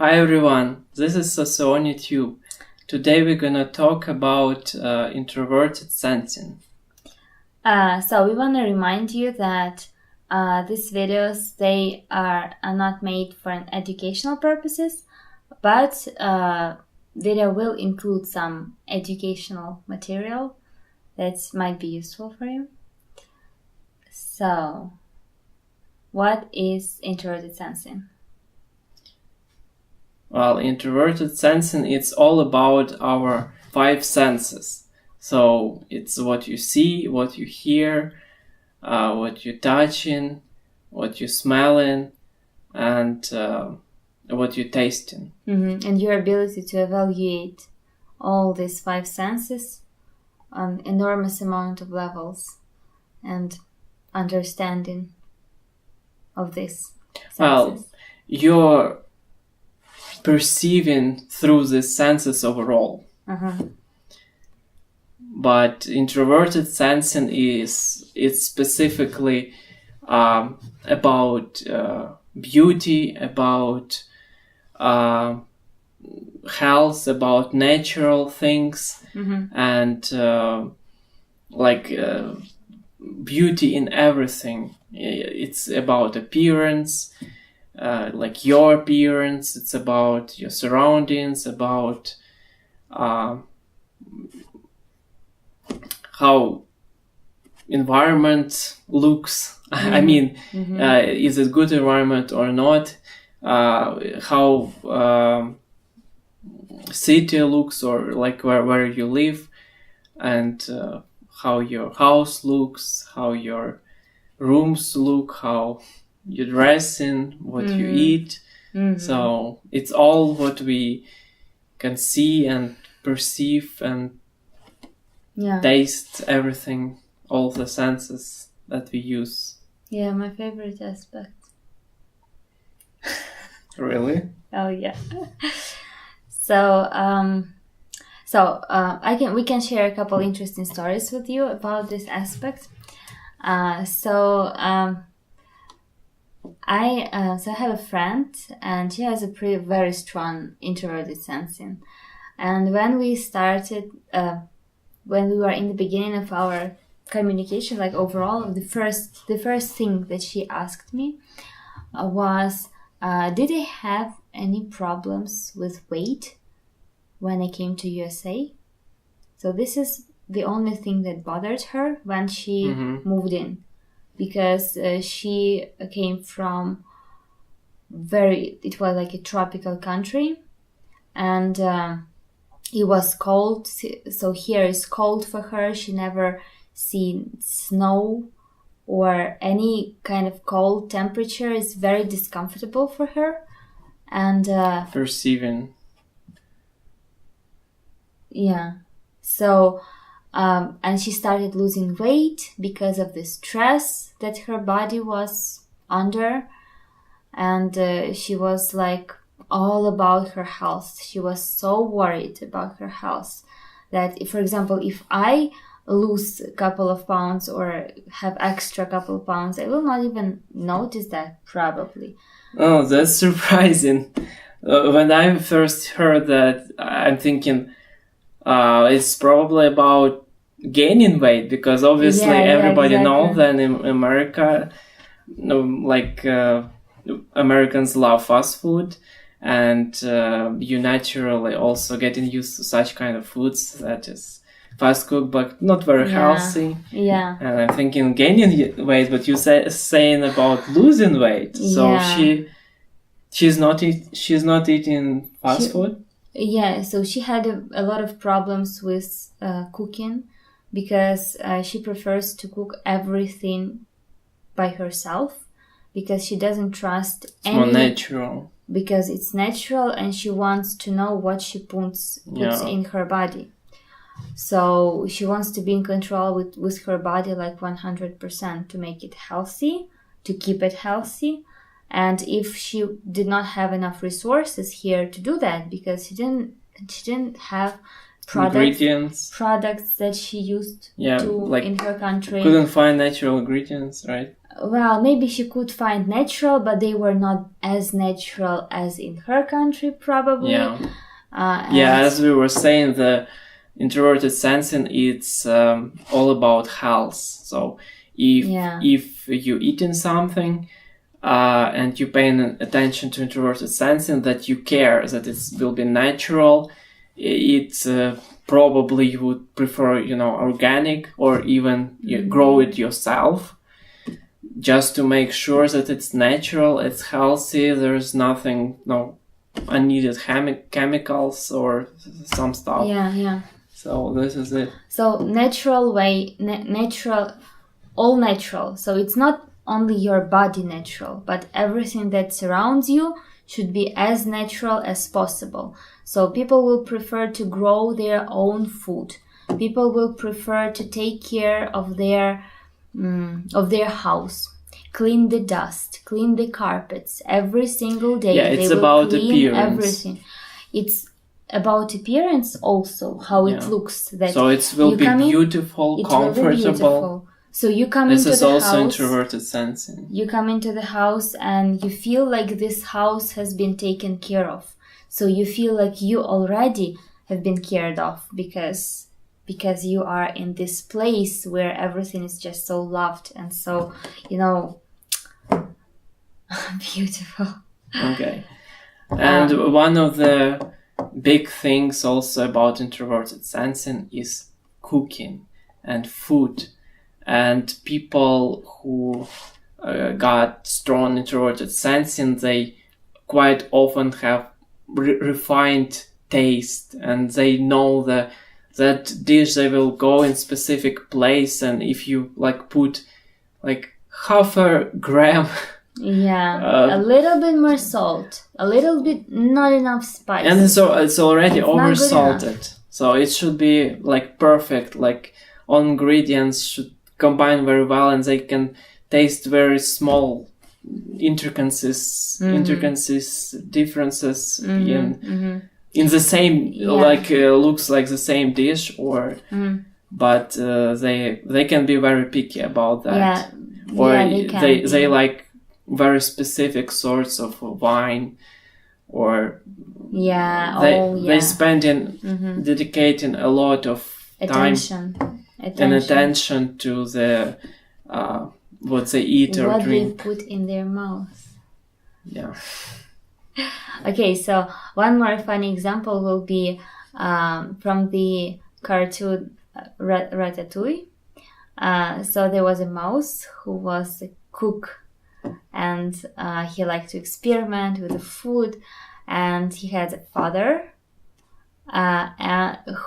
Hi everyone, this is Socionics. Today we're gonna talk about introverted sensing. So we want to remind you that these videos, they are not made for an educational purposes, but video will include some educational material that might be useful for you. So, what is introverted sensing? Well, introverted sensing, it's all about our five senses. So it's what you see, what you hear, what you're touching, what you're smelling, and what you're tasting. Mm-hmm. And your ability to evaluate all these five senses on enormous amount of levels and understanding of this senses. Well, you're perceiving through the senses overall. But introverted sensing it's specifically about beauty, about health, about natural things, and beauty in everything. It's about appearance, like your appearance. It's about your surroundings, about how environment looks. I mean, is it good environment or not? How city looks, or like where you live, and how your house looks, how your rooms look, how you dress in, what you eat. So it's all what we can see and perceive and taste, everything, all the senses that we use. Yeah, my favorite aspect. Really? Oh yeah. We can share a couple interesting stories with you about this aspect. I have a friend, and she has a very strong introverted sensing. And when we started, when we were in the beginning of our communication, like overall, the first thing that she asked me was, did I have any problems with weight when I came to USA? So this is the only thing that bothered her when she moved in, because she came from it was like a tropical country, and it was cold. So here is cold for her. She never seen snow or any kind of cold temperature. Is very discomfortable for her. And perceiving. Yeah. So and she started losing weight because of the stress that her body was under, and she was like all about her health. She was so worried about her health that, for example, if I lose a couple of pounds or have extra couple of pounds, I will not even notice that, probably. Oh, that's surprising. When I first heard that, I'm thinking it's probably about gaining weight, because obviously everybody knows that in America, Americans love fast food, and you naturally also getting used to such kind of foods that is fast cooked but not very healthy. Yeah. And I'm thinking gaining weight, but you saying about losing weight. So she's not eating fast food. Yeah, so she had a lot of problems with cooking, because she prefers to cook everything by herself, because she doesn't trust any... It's more natural. Because it's natural, and she wants to know what she puts in her body. So she wants to be in control with her body, like 100%, to make it healthy, to keep it healthy. And if she did not have enough resources here to do that, because she didn't have ingredients. products that she used in her country. Couldn't find natural ingredients, right? Well, maybe she could find natural, but they were not as natural as in her country, probably. Yeah. As we were saying, the introverted sensing, it's all about health. So if you eating something and you paying attention to introverted sensing, that you care that it will be natural, it probably you would prefer, organic, or even grow it yourself, just to make sure that it's natural, it's healthy, there's nothing, no unneeded chemicals or some stuff. Yeah. So this is it. So natural way, natural, all natural. So it's not only your body natural, but everything that surrounds you should be as natural as possible. So people will prefer to grow their own food. People will prefer to take care of their house, clean the dust, clean the carpets every single day. Yeah, it's about appearance. Everything. It's about appearance also, how it looks. That so it will be beautiful, comfortable. So you come into the house. This is also introverted sensing. You come into the house and you feel like this house has been taken care of. So you feel like you already have been cared of because you are in this place where everything is just so loved and so, beautiful. Okay. And one of the big things also about introverted sensing is cooking and food. And people who got strong introverted sensing, they quite often have refined taste, and they know that dish they will go in specific place, and if you put half a gram a little bit more salt, a little bit not enough spice, and so it's already over salted, so it should be perfect, all ingredients should combine very well, and they can taste very small intricacies differences in the same looks like the same dish, or but they can be very picky about that, they like very specific sorts of wine, or they spend in dedicating a lot of time and attention to the what they eat or drink. What they put in their mouth. Yeah. Okay, so one more funny example will be from the cartoon Ratatouille. So there was a mouse who was a cook, and he liked to experiment with the food, and he had a father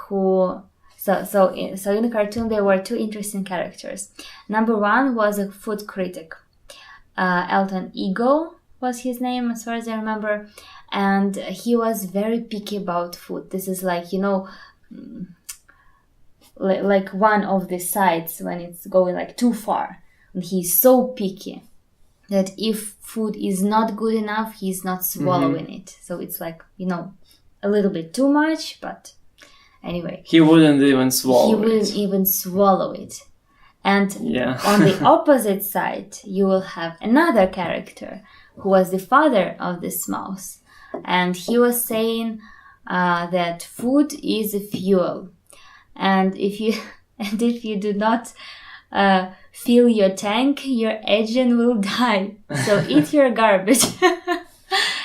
who... So in the cartoon there were two interesting characters. Number one was a food critic. Elton Eagle was his name, as far as I remember, and he was very picky about food. This is like one of the sides when it's going too far. And he's so picky that if food is not good enough, he's not swallowing it. So it's a little bit too much, but anyway. He wouldn't even swallow it. He wouldn't even swallow it. And on the opposite side, you will have another character who was the father of this mouse. And he was saying that food is a fuel. And if you do not fill your tank, your engine will die. So eat your garbage.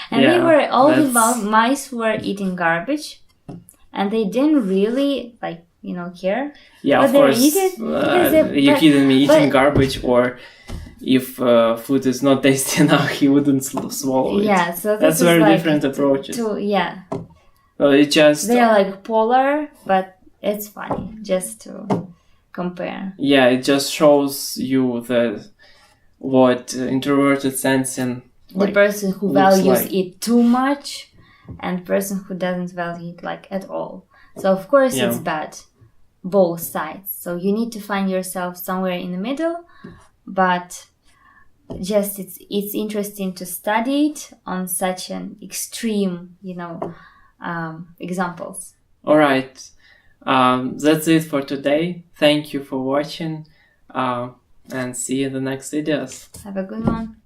And the mice were eating garbage. And they didn't really care. Yeah, but of course. You're kidding me, eating garbage, or if food is not tasty enough, he wouldn't swallow it. Yeah, so that's very different approaches. So it just they are polar, but it's funny just to compare. Yeah, it just shows you what introverted sensing. The person who values it too much, and person who doesn't value it at all. So of course it's bad, both sides. So you need to find yourself somewhere in the middle, but just it's interesting to study it on such an extreme, examples. All right. That's it for today. Thank you for watching, and see you in the next videos. Have a good one.